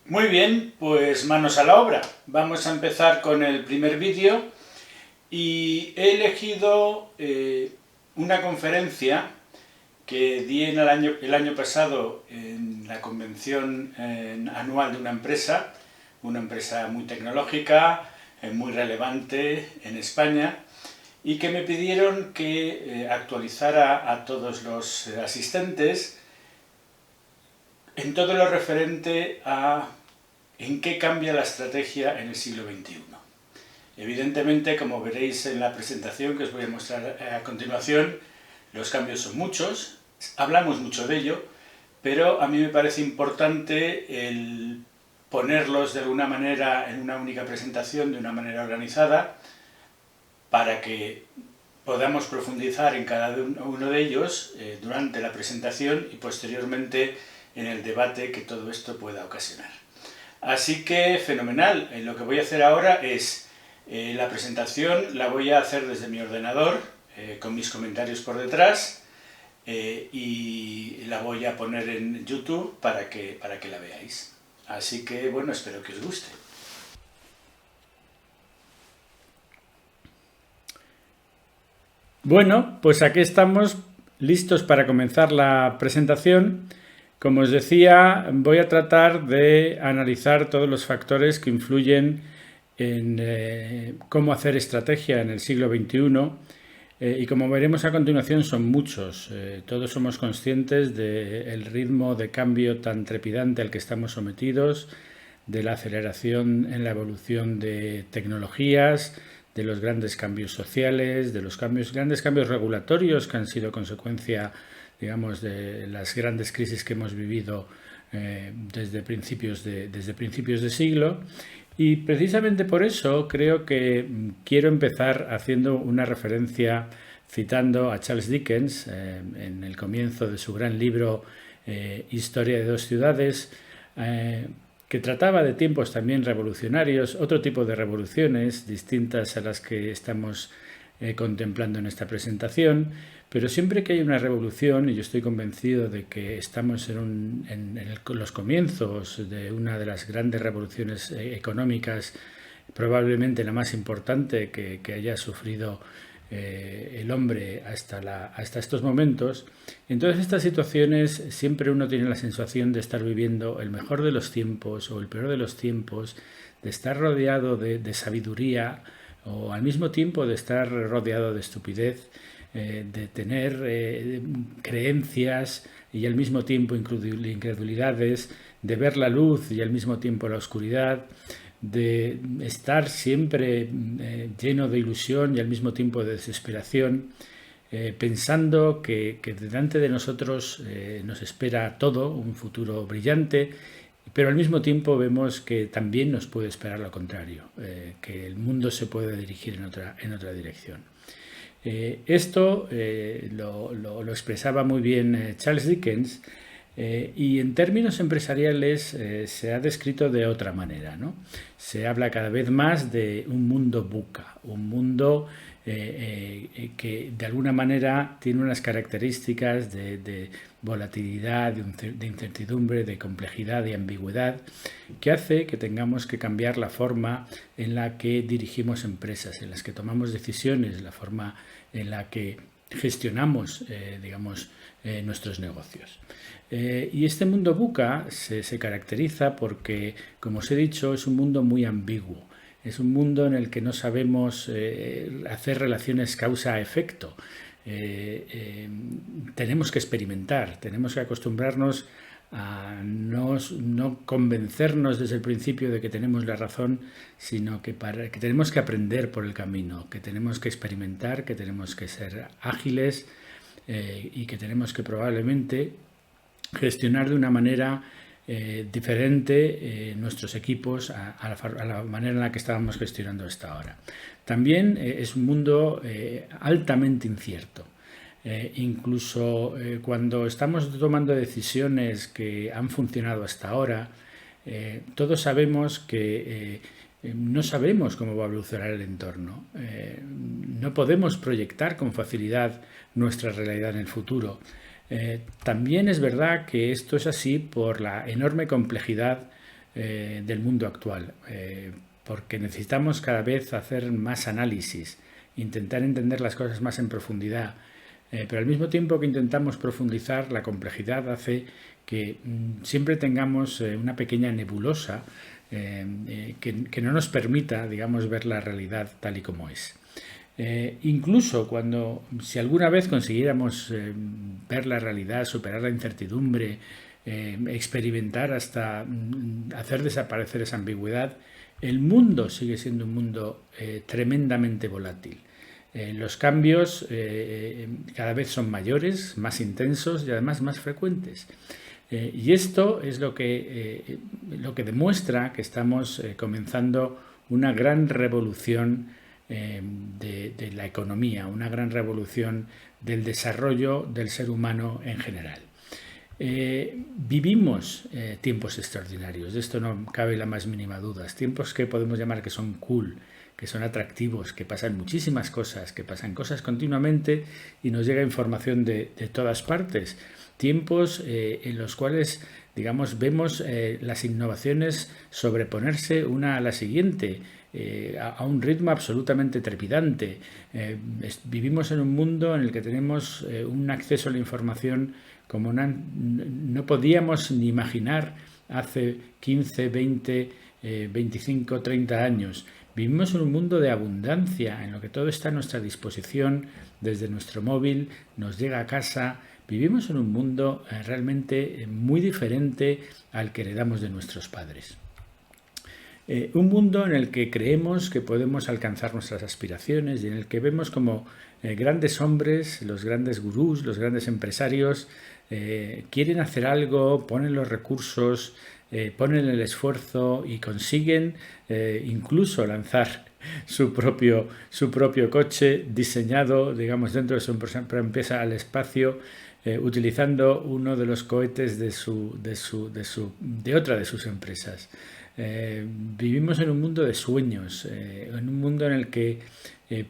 Muy bien, pues manos a la obra. Vamos a empezar con el primer vídeo y he elegido una conferencia que di el año pasado en la convención anual de una empresa muy tecnológica, muy relevante en España, y que me pidieron que actualizara a todos los asistentes en todo lo referente a en qué cambia la estrategia en el siglo XXI. Evidentemente, como veréis en la presentación que os voy a mostrar a continuación, los cambios son muchos, hablamos mucho de ello, pero a mí me parece importante el ponerlos de alguna manera en una única presentación, de una manera organizada, para que podamos profundizar en cada uno de ellos durante la presentación y posteriormente en el debate que todo esto pueda ocasionar. Así que fenomenal. Lo que voy a hacer ahora es la presentación, la voy a hacer desde mi ordenador con mis comentarios por detrás y la voy a poner en YouTube para que la veáis. Así que bueno, espero que os guste. Bueno, pues aquí estamos listos para comenzar la presentación. Como os decía, voy a tratar de analizar todos los factores que influyen en cómo hacer estrategia en el siglo XXI y como veremos a continuación son muchos. Todos somos conscientes del ritmo de cambio tan trepidante al que estamos sometidos, de la aceleración en la evolución de tecnologías, de los grandes cambios sociales, de los grandes cambios regulatorios que han sido consecuencia, digamos, de las grandes crisis que hemos vivido desde principios de siglo. Y precisamente por eso creo que quiero empezar haciendo una referencia citando a Charles Dickens en el comienzo de su gran libro Historia de dos ciudades, que trataba de tiempos también revolucionarios, otro tipo de revoluciones distintas a las que estamos contemplando en esta presentación, pero siempre que hay una revolución, y yo estoy convencido de que estamos en los comienzos de una de las grandes revoluciones económicas, probablemente la más importante que haya sufrido el hombre hasta estos momentos. En todas estas situaciones siempre uno tiene la sensación de estar viviendo el mejor de los tiempos o el peor de los tiempos, de estar rodeado de sabiduría o al mismo tiempo de estar rodeado de estupidez, de tener creencias y al mismo tiempo incredulidades, de ver la luz y al mismo tiempo la oscuridad, de estar siempre lleno de ilusión y al mismo tiempo de desesperación, pensando que delante de nosotros nos espera todo, un futuro brillante, pero al mismo tiempo vemos que también nos puede esperar lo contrario, que el mundo se puede dirigir en otra dirección. Esto lo expresaba muy bien Charles Dickens, y en términos empresariales se ha descrito de otra manera, ¿no? Se habla cada vez más de un mundo VUCA, un mundo que de alguna manera tiene unas características de volatilidad, de incertidumbre, de complejidad, de ambigüedad, que hace que tengamos que cambiar la forma en la que dirigimos empresas, en las que tomamos decisiones, la forma en la que gestionamos, nuestros negocios. Y este mundo VUCA se caracteriza porque, como os he dicho, es un mundo muy ambiguo. Es un mundo en el que no sabemos hacer relaciones causa-efecto. Tenemos que experimentar, tenemos que acostumbrarnos a no convencernos desde el principio de que tenemos la razón, sino que tenemos que aprender por el camino, que tenemos que experimentar, que tenemos que ser ágiles y que tenemos que probablemente gestionar de una manera diferente nuestros equipos a la manera en la que estábamos gestionando hasta ahora. También es un mundo altamente incierto. Incluso cuando estamos tomando decisiones que han funcionado hasta ahora, todos sabemos que no sabemos cómo va a evolucionar el entorno. No podemos proyectar con facilidad nuestra realidad en el futuro. También es verdad que esto es así por la enorme complejidad del mundo actual, porque necesitamos cada vez hacer más análisis, intentar entender las cosas más en profundidad, pero al mismo tiempo que intentamos profundizar, la complejidad hace que siempre tengamos una pequeña nebulosa que no nos permita, digamos, ver la realidad tal y como es. Incluso si alguna vez consiguiéramos ver la realidad, superar la incertidumbre, experimentar hasta hacer desaparecer esa ambigüedad, el mundo sigue siendo un mundo tremendamente volátil. Los cambios cada vez son mayores, más intensos y además más frecuentes. Y esto es lo que demuestra que estamos comenzando una gran revolución de la economía, una gran revolución del desarrollo del ser humano en general. Vivimos tiempos extraordinarios, de esto no cabe la más mínima duda, tiempos que podemos llamar que son cool, que son atractivos, que pasan muchísimas cosas, que pasan cosas continuamente y nos llega información de todas partes. Tiempos en los cuales, digamos, vemos las innovaciones sobreponerse una a la siguiente a un ritmo absolutamente trepidante. Vivimos en un mundo en el que tenemos un acceso a la información como no podíamos ni imaginar hace 15, 20, 25, 30 años. Vivimos en un mundo de abundancia, en lo que todo está a nuestra disposición, desde nuestro móvil, nos llega a casa. Vivimos en un mundo realmente muy diferente al que heredamos de nuestros padres. Un mundo en el que creemos que podemos alcanzar nuestras aspiraciones y en el que vemos como grandes hombres, los grandes gurús, los grandes empresarios, quieren hacer algo, ponen los recursos, ponen el esfuerzo y consiguen incluso lanzar su propio coche diseñado, digamos, dentro de su empresa al espacio, utilizando uno de los cohetes de otra de sus empresas. Vivimos en un mundo de sueños, en un mundo en el que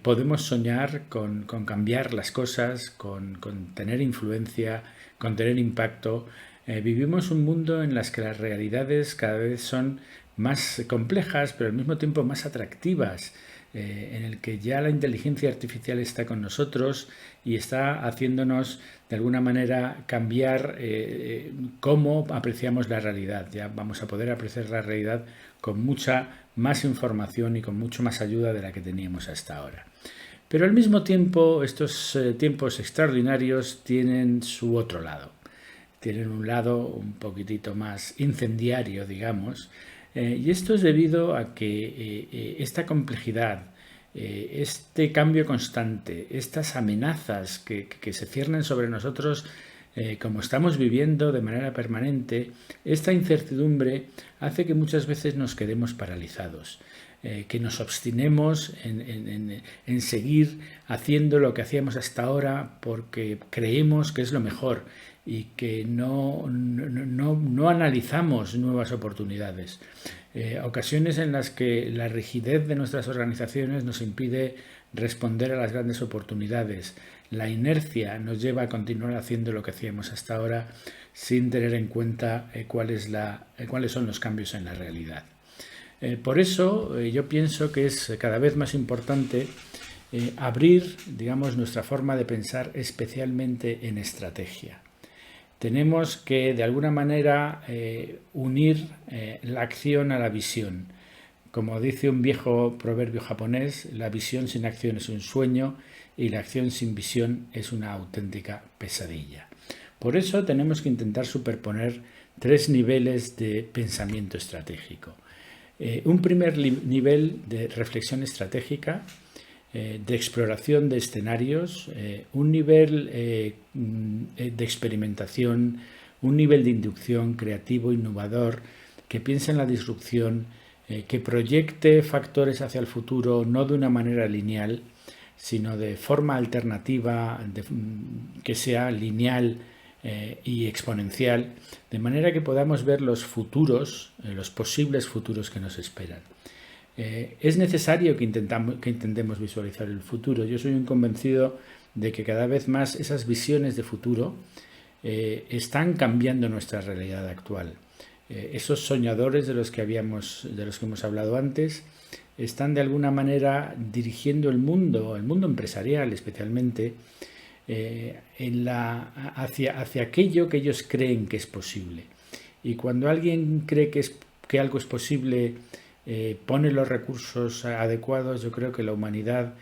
podemos soñar con cambiar las cosas, con tener influencia, con tener impacto. Vivimos un mundo en el que las realidades cada vez son más complejas, pero al mismo tiempo más atractivas, en el que ya la inteligencia artificial está con nosotros y está haciéndonos de alguna manera cambiar cómo apreciamos la realidad. Ya vamos a poder apreciar la realidad con mucha más información y con mucho más ayuda de la que teníamos hasta ahora. Pero al mismo tiempo, estos tiempos extraordinarios tienen su otro lado. Tienen un lado un poquitito más incendiario, digamos, y esto es debido a que esta complejidad, este cambio constante, estas amenazas que se ciernen sobre nosotros como estamos viviendo de manera permanente, esta incertidumbre hace que muchas veces nos quedemos paralizados, que nos obstinemos en seguir haciendo lo que hacíamos hasta ahora porque creemos que es lo mejor y que no analizamos nuevas oportunidades. Ocasiones en las que la rigidez de nuestras organizaciones nos impide responder a las grandes oportunidades. La inercia nos lleva a continuar haciendo lo que hacíamos hasta ahora sin tener en cuenta cuáles son los cambios en la realidad. Por eso yo pienso que es cada vez más importante abrir, digamos, nuestra forma de pensar especialmente en estrategia. Tenemos que, de alguna manera, unir la acción a la visión. Como dice un viejo proverbio japonés, la visión sin acción es un sueño y la acción sin visión es una auténtica pesadilla. Por eso tenemos que intentar superponer 3 niveles de pensamiento estratégico. Un primer nivel de reflexión estratégica, de exploración de escenarios, un nivel de experimentación, un nivel de inducción creativo, innovador, que piense en la disrupción, que proyecte factores hacia el futuro no de una manera lineal, sino de forma alternativa, que sea lineal y exponencial, de manera que podamos ver los futuros, los posibles futuros que nos esperan. Es necesario que intentemos visualizar el futuro. Yo soy un convencido de que cada vez más esas visiones de futuro están cambiando nuestra realidad actual. Esos soñadores de los que hemos hablado antes, están de alguna manera dirigiendo el mundo empresarial especialmente, hacia aquello que ellos creen que es posible. Y cuando alguien cree que algo es posible, pone los recursos adecuados, yo creo que la humanidad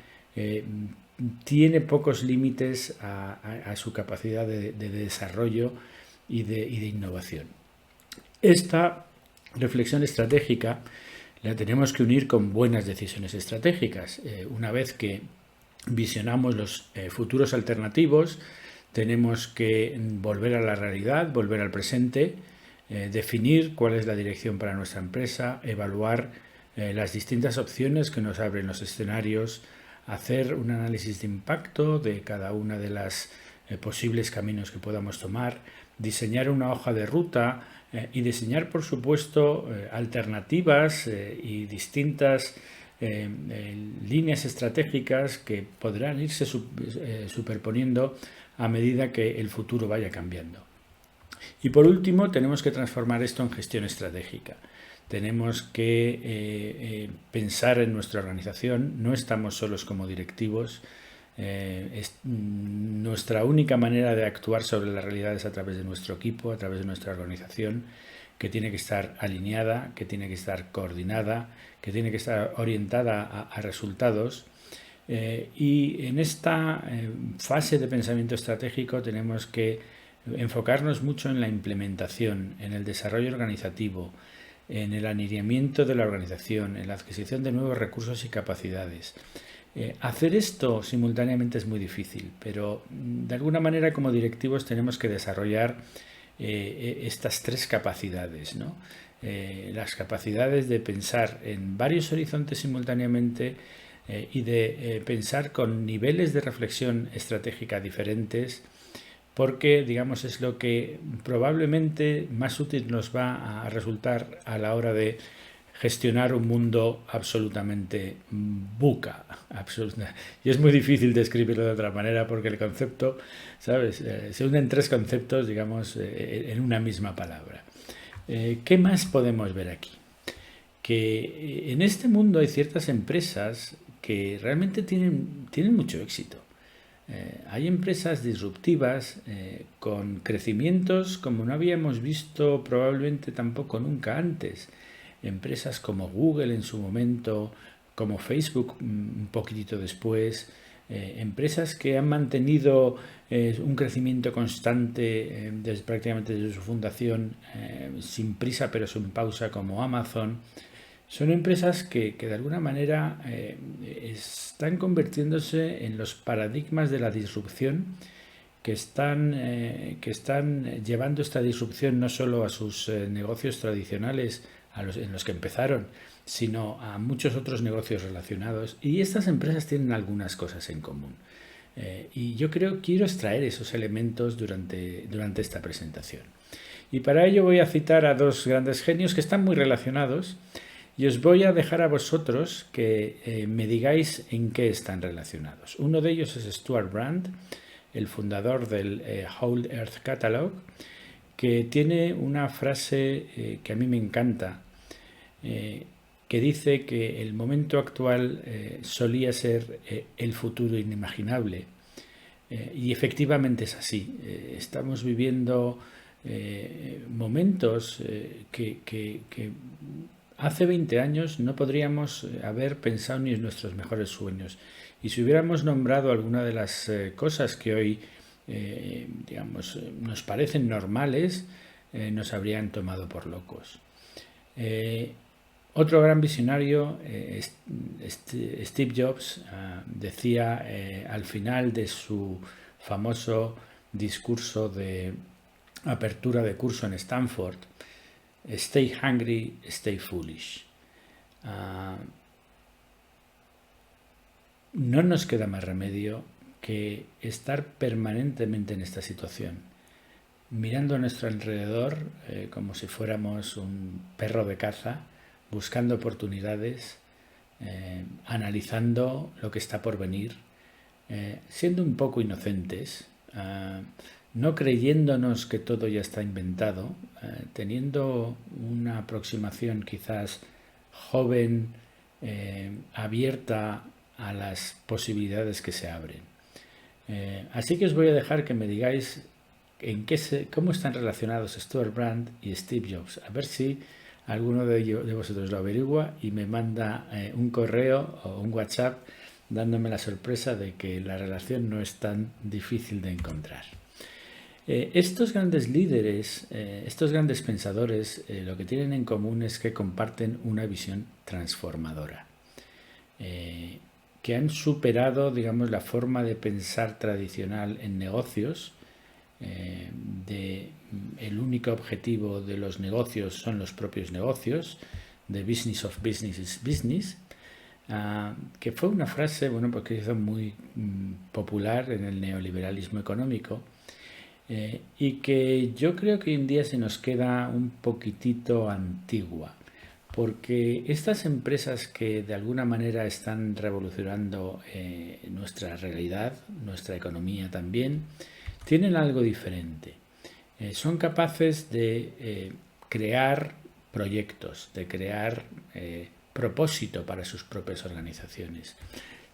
tiene pocos límites a su capacidad de desarrollo y de innovación. Esta reflexión estratégica la tenemos que unir con buenas decisiones estratégicas. Una vez que visionamos los futuros alternativos, tenemos que volver a la realidad, volver al presente, definir cuál es la dirección para nuestra empresa, evaluar las distintas opciones que nos abren los escenarios, hacer un análisis de impacto de cada una de las posibles caminos que podamos tomar, diseñar una hoja de ruta y diseñar, por supuesto, alternativas y distintas líneas estratégicas que podrán irse superponiendo a medida que el futuro vaya cambiando. Y por último, tenemos que transformar esto en gestión estratégica. Tenemos que pensar en nuestra organización. No estamos solos como directivos. Nuestra única manera de actuar sobre la realidad es a través de nuestro equipo, a través de nuestra organización, que tiene que estar alineada, que tiene que estar coordinada, que tiene que estar orientada a resultados. Y en esta fase de pensamiento estratégico tenemos que enfocarnos mucho en la implementación, en el desarrollo organizativo, en el alineamiento de la organización, en la adquisición de nuevos recursos y capacidades. Hacer esto simultáneamente es muy difícil, pero de alguna manera como directivos tenemos que desarrollar estas tres capacidades, ¿no? Las capacidades de pensar en varios horizontes simultáneamente y de pensar con niveles de reflexión estratégica diferentes, porque, digamos, es lo que probablemente más útil nos va a resultar a la hora de gestionar un mundo absolutamente buca. Y es muy difícil describirlo de otra manera porque el concepto, ¿sabes? Se unen tres conceptos, digamos, en una misma palabra. ¿Qué más podemos ver aquí? Que en este mundo hay ciertas empresas que realmente tienen mucho éxito. Hay empresas disruptivas con crecimientos como no habíamos visto probablemente tampoco nunca antes. Empresas como Google en su momento, como Facebook un poquitito después, empresas que han mantenido un crecimiento constante prácticamente desde su fundación, sin prisa pero sin pausa, como Amazon. Son empresas que de alguna manera están convirtiéndose en los paradigmas de la disrupción, que están llevando esta disrupción no solo a sus negocios tradicionales en los que empezaron, sino a muchos otros negocios relacionados. Y estas empresas tienen algunas cosas en común. Y yo quiero extraer esos elementos durante esta presentación. Y para ello voy a citar a dos grandes genios que están muy relacionados. Y os voy a dejar a vosotros que me digáis en qué están relacionados. Uno de ellos es Stuart Brand, el fundador del Whole Earth Catalog, que tiene una frase que a mí me encanta, que dice que el momento actual solía ser el futuro inimaginable. Y efectivamente es así. Estamos viviendo momentos que hace 20 años no podríamos haber pensado ni en nuestros mejores sueños. Y si hubiéramos nombrado alguna de las cosas que hoy nos parecen normales, nos habrían tomado por locos. Otro gran visionario, Steve Jobs, decía al final de su famoso discurso de apertura de curso en Stanford: "Stay hungry, stay foolish". No nos queda más remedio que estar permanentemente en esta situación, mirando a nuestro alrededor como si fuéramos un perro de caza, buscando oportunidades, analizando lo que está por venir, siendo un poco inocentes, no creyéndonos que todo ya está inventado, teniendo una aproximación quizás joven, abierta a las posibilidades que se abren. Así que os voy a dejar que me digáis cómo están relacionados Stuart Brand y Steve Jobs. A ver si alguno de vosotros lo averigua y me manda un correo o un WhatsApp dándome la sorpresa de que la relación no es tan difícil de encontrar. Estos grandes líderes, estos grandes pensadores, lo que tienen en común es que comparten una visión transformadora, que han superado, digamos, la forma de pensar tradicional en negocios, el único objetivo de los negocios son los propios negocios, the business of business is business, que fue una frase, bueno, pues que hizo muy popular en el neoliberalismo económico, y que yo creo que hoy en día se nos queda un poquitito antigua, porque estas empresas que de alguna manera están revolucionando nuestra realidad, nuestra economía también, tienen algo diferente. Son capaces de crear proyectos, de crear propósito para sus propias organizaciones.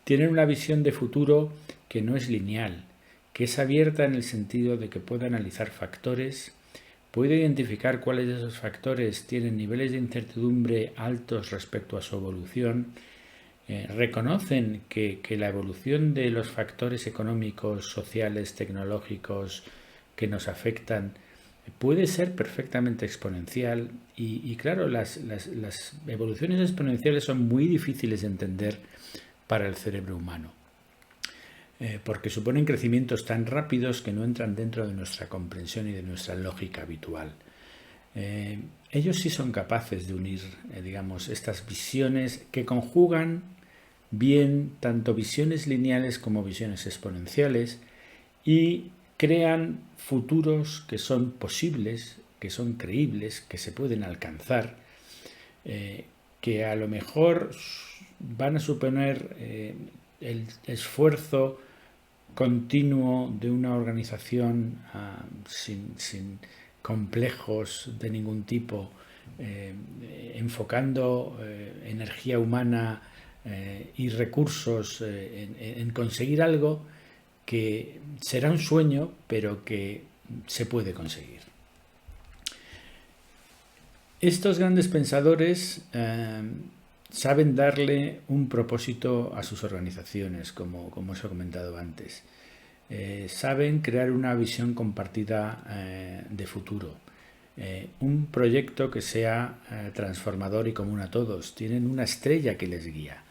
Tienen una visión de futuro que no es lineal, que es abierta en el sentido de que puede analizar factores, puede identificar cuáles de esos factores tienen niveles de incertidumbre altos respecto a su evolución, reconocen que la evolución de los factores económicos, sociales, tecnológicos que nos afectan puede ser perfectamente exponencial y claro, las evoluciones exponenciales son muy difíciles de entender para el cerebro humano, porque suponen crecimientos tan rápidos que no entran dentro de nuestra comprensión y de nuestra lógica habitual. Ellos sí son capaces de unir, digamos, estas visiones que conjugan bien tanto visiones lineales como visiones exponenciales y crean futuros que son posibles, que son creíbles, que se pueden alcanzar, que a lo mejor van a suponer el esfuerzo continuo de una organización sin complejos de ningún tipo, enfocando energía humana y recursos en conseguir algo que será un sueño, pero que se puede conseguir. Estos grandes pensadores saben darle un propósito a sus organizaciones, como os he comentado antes. Saben crear una visión compartida de futuro. Un proyecto que sea transformador y común a todos. Tienen una estrella que les guía.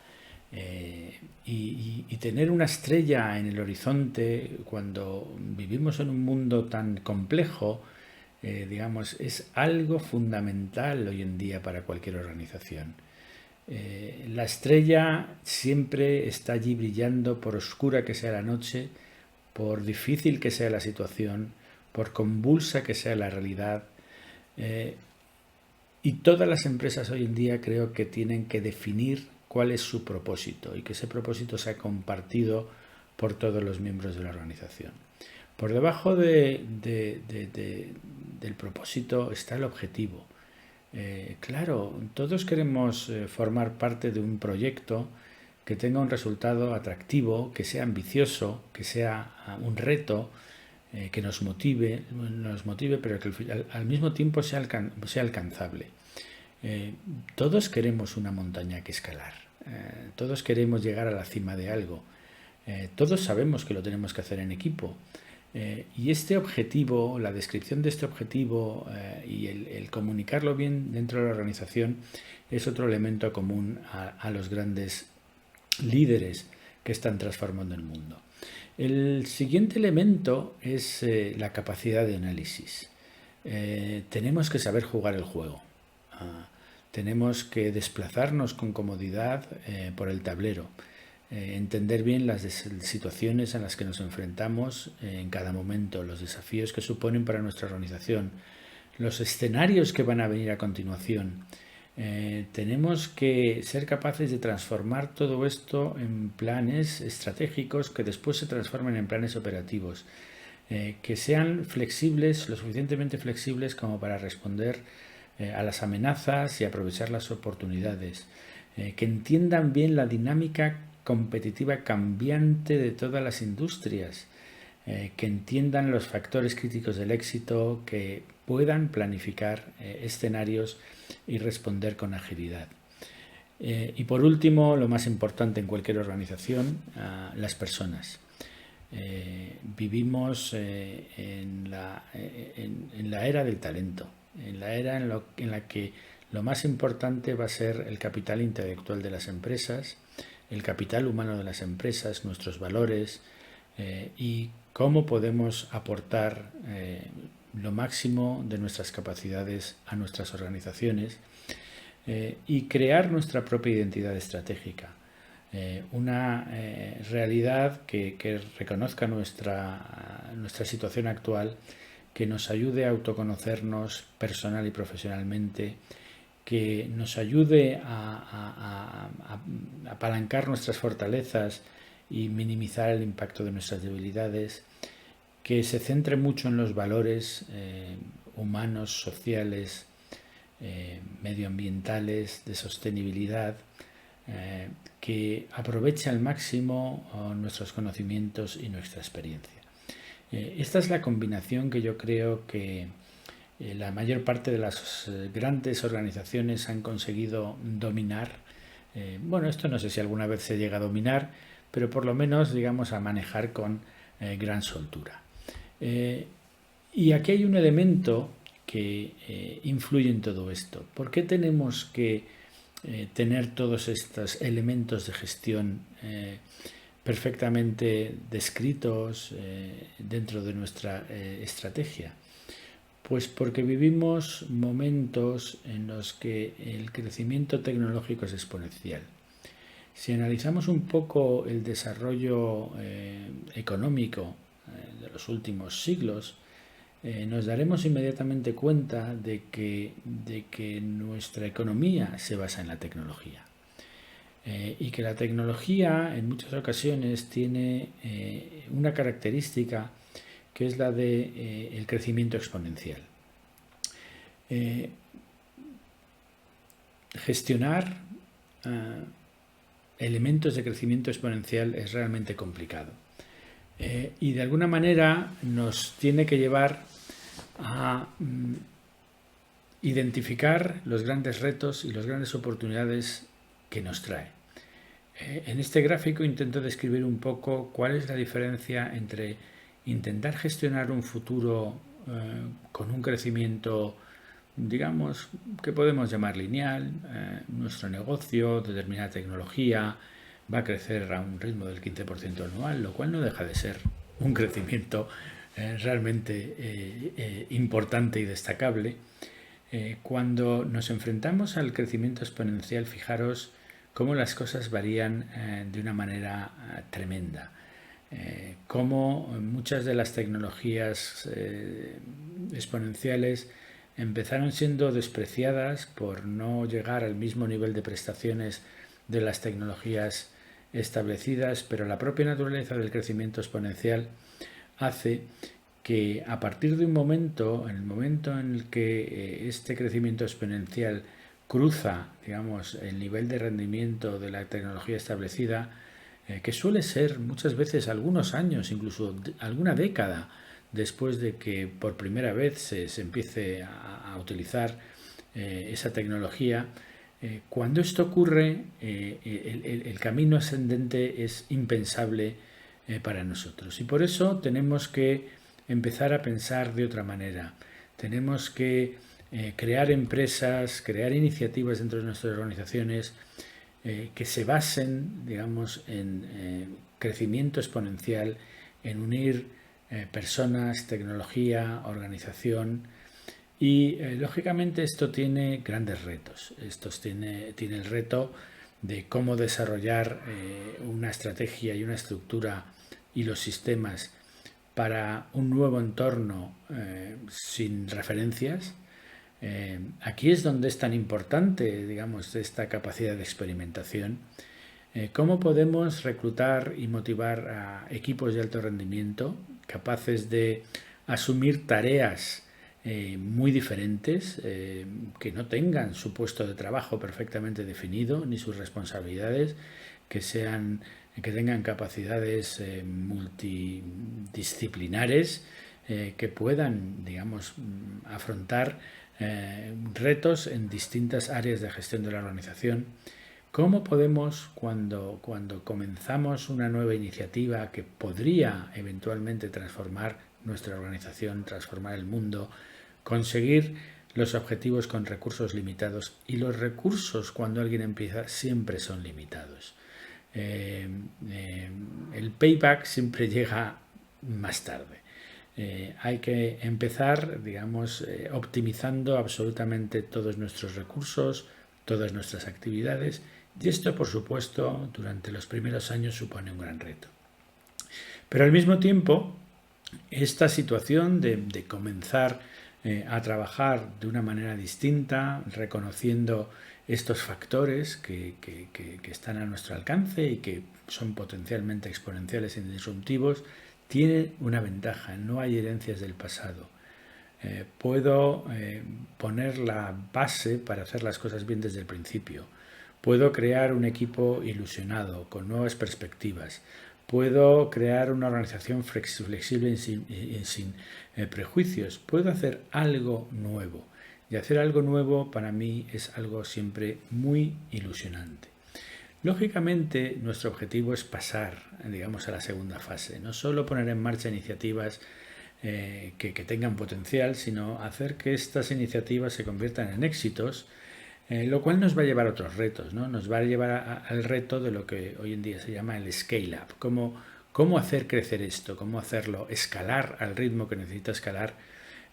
Y tener una estrella en el horizonte cuando vivimos en un mundo tan complejo, digamos, es algo fundamental hoy en día para cualquier organización. La estrella siempre está allí brillando, por oscura que sea la noche, por difícil que sea la situación, por convulsa que sea la realidad. Y todas las empresas hoy en día creo que tienen que definir cuál es su propósito y que ese propósito sea compartido por todos los miembros de la organización. Por debajo del propósito está el objetivo. Claro, todos queremos formar parte de un proyecto que tenga un resultado atractivo, que sea ambicioso, que sea un reto, que nos motive, pero que al mismo tiempo sea alcanzable. Todos queremos una montaña que escalar, todos queremos llegar a la cima de algo, todos sabemos que lo tenemos que hacer en equipo, y este objetivo, la descripción de este objetivo y el comunicarlo bien dentro de la organización es otro elemento común a los grandes líderes que están transformando el mundo. El siguiente elemento es la capacidad de análisis. Tenemos que saber jugar el juego. Tenemos que desplazarnos con comodidad por el tablero, entender bien las situaciones en las que nos enfrentamos en cada momento, los desafíos que suponen para nuestra organización, los escenarios que van a venir a continuación. Tenemos que ser capaces de transformar todo esto en planes estratégicos que después se transformen en planes operativos. que sean flexibles, lo suficientemente flexibles como para responder a las amenazas y aprovechar las oportunidades, que entiendan bien la dinámica competitiva cambiante de todas las industrias, que entiendan los factores críticos del éxito, que puedan planificar escenarios y responder con agilidad. Y por último, lo más importante en cualquier organización, las personas. Vivimos en la era del talento, en la era en la que lo más importante va a ser el capital intelectual de las empresas, el capital humano de las empresas, nuestros valores y cómo podemos aportar lo máximo de nuestras capacidades a nuestras organizaciones y crear nuestra propia identidad estratégica. Una realidad que reconozca nuestra situación actual, que nos ayude a autoconocernos personal y profesionalmente, que nos ayude a apalancar nuestras fortalezas y minimizar el impacto de nuestras debilidades, que se centre mucho en los valores humanos, sociales, medioambientales, de sostenibilidad, que aproveche al máximo nuestros conocimientos y nuestra experiencia. Esta es la combinación que yo creo que la mayor parte de las grandes organizaciones han conseguido dominar. Bueno, esto no sé si alguna vez se llega a dominar, pero por lo menos, digamos, a manejar con gran soltura. Y aquí hay un elemento que influye en todo esto. ¿Por qué tenemos que tener todos estos elementos de gestión perfectamente descritos dentro de nuestra estrategia? Pues porque vivimos momentos en los que el crecimiento tecnológico es exponencial. Si analizamos un poco el desarrollo económico de los últimos siglos, nos daremos inmediatamente cuenta de que nuestra economía se basa en la tecnología y que la tecnología en muchas ocasiones tiene una característica que es la de el crecimiento exponencial. Gestionar elementos de crecimiento exponencial es realmente complicado. Y de alguna manera nos tiene que llevar a identificar los grandes retos y las grandes oportunidades que nos trae. En este gráfico intento describir un poco cuál es la diferencia entre intentar gestionar un futuro con un crecimiento, digamos, que podemos llamar lineal. Nuestro negocio, determinada tecnología, va a crecer a un ritmo del 15% anual, lo cual no deja de ser un crecimiento realmente importante y destacable. Cuando nos enfrentamos al crecimiento exponencial, fijaros cómo las cosas varían de una manera tremenda. Cómo muchas de las tecnologías exponenciales empezaron siendo despreciadas por no llegar al mismo nivel de prestaciones de las tecnologías establecidas, pero la propia naturaleza del crecimiento exponencial hace que a partir de un momento, en el momento en el que este crecimiento exponencial cruza, digamos, el nivel de rendimiento de la tecnología establecida, que suele ser muchas veces algunos años, incluso alguna década después de que por primera vez se empiece a utilizar esa tecnología, cuando esto ocurre, el camino ascendente es impensable para nosotros. Y por eso tenemos que empezar a pensar de otra manera. Tenemos que crear empresas, crear iniciativas dentro de nuestras organizaciones que se basen, digamos, en crecimiento exponencial, en unir personas, tecnología, organización. Y lógicamente esto tiene grandes retos. Tiene el reto de cómo desarrollar una estrategia y una estructura y los sistemas para un nuevo entorno sin referencias. Aquí es donde es tan importante, digamos, esta capacidad de experimentación. ¿Cómo podemos reclutar y motivar a equipos de alto rendimiento capaces de asumir tareas muy diferentes, que no tengan su puesto de trabajo perfectamente definido ni sus responsabilidades, que tengan capacidades multidisciplinares, que puedan, digamos, afrontar retos en distintas áreas de gestión de la organización. ¿Cómo podemos, cuando comenzamos una nueva iniciativa que podría eventualmente transformar nuestra organización, transformar el mundo, conseguir los objetivos con recursos limitados? Y los recursos, cuando alguien empieza, siempre son limitados. El payback siempre llega más tarde. Hay que empezar, digamos, optimizando absolutamente todos nuestros recursos, todas nuestras actividades, y esto, por supuesto, durante los primeros años supone un gran reto. Pero al mismo tiempo, esta situación de comenzar a trabajar de una manera distinta, reconociendo estos factores que están a nuestro alcance y que son potencialmente exponenciales y disruptivos, tiene una ventaja: no hay herencias del pasado. Puedo poner la base para hacer las cosas bien desde el principio. Puedo crear un equipo ilusionado, con nuevas perspectivas. Puedo crear una organización flexible y sin prejuicios. Puedo hacer algo nuevo. Y hacer algo nuevo para mí es algo siempre muy ilusionante. Lógicamente, nuestro objetivo es pasar, digamos, a la segunda fase. No solo poner en marcha iniciativas que tengan potencial, sino hacer que estas iniciativas se conviertan en éxitos, lo cual nos va a llevar a otros retos, ¿no? Nos va a llevar al reto de lo que hoy en día se llama el scale-up. ¿Cómo hacer crecer esto? ¿Cómo hacerlo escalar al ritmo que necesita escalar?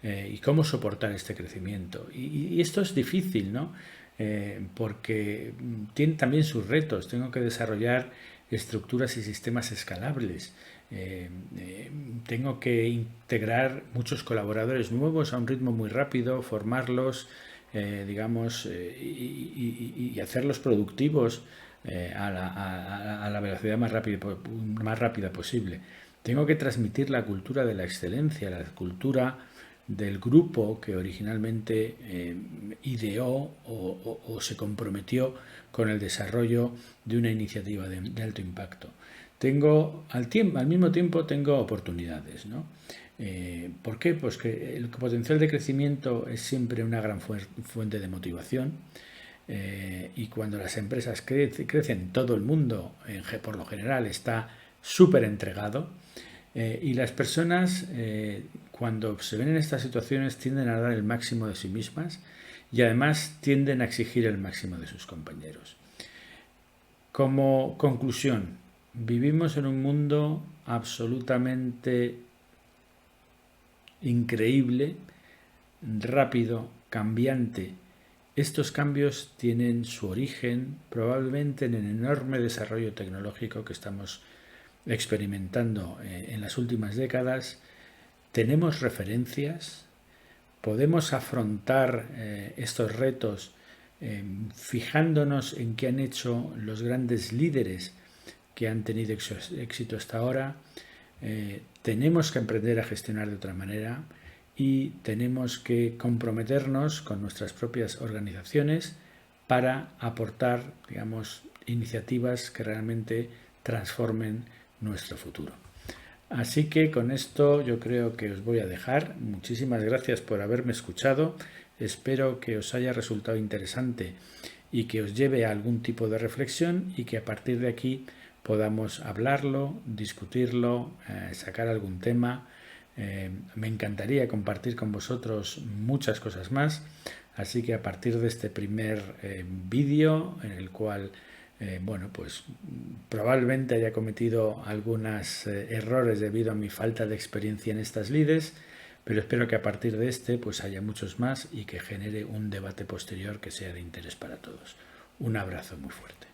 Y cómo soportar este crecimiento. Y esto es difícil, ¿no? Porque tiene también sus retos. Tengo que desarrollar estructuras y sistemas escalables. Tengo que integrar muchos colaboradores nuevos a un ritmo muy rápido, formarlos, digamos, y hacerlos productivos a la velocidad más rápida posible. Tengo que transmitir la cultura de la excelencia, la cultura del grupo que originalmente ideó o se comprometió con el desarrollo de una iniciativa de alto impacto. Al mismo tiempo tengo oportunidades, ¿no? ¿Por qué? Pues que el potencial de crecimiento es siempre una gran fuente de motivación, y cuando las empresas crecen, todo el mundo, por lo general, está súper entregado, y las personas, cuando se ven en estas situaciones, tienden a dar el máximo de sí mismas y además tienden a exigir el máximo de sus compañeros. Como conclusión, vivimos en un mundo absolutamente increíble, rápido, cambiante. Estos cambios tienen su origen probablemente en el enorme desarrollo tecnológico que estamos experimentando en las últimas décadas. Tenemos referencias, podemos afrontar estos retos fijándonos en qué han hecho los grandes líderes que han tenido éxito hasta ahora. Tenemos que aprender a gestionar de otra manera y tenemos que comprometernos con nuestras propias organizaciones para aportar, digamos, iniciativas que realmente transformen nuestro futuro. Así que con esto yo creo que os voy a dejar. Muchísimas gracias por haberme escuchado. Espero que os haya resultado interesante y que os lleve a algún tipo de reflexión y que a partir de aquí podamos hablarlo, discutirlo, sacar algún tema. Me encantaría compartir con vosotros muchas cosas más. Así que a partir de este primer vídeo, en el cual bueno, pues probablemente haya cometido algunos errores debido a mi falta de experiencia en estas lides, pero espero que a partir de este pues haya muchos más y que genere un debate posterior que sea de interés para todos. Un abrazo muy fuerte.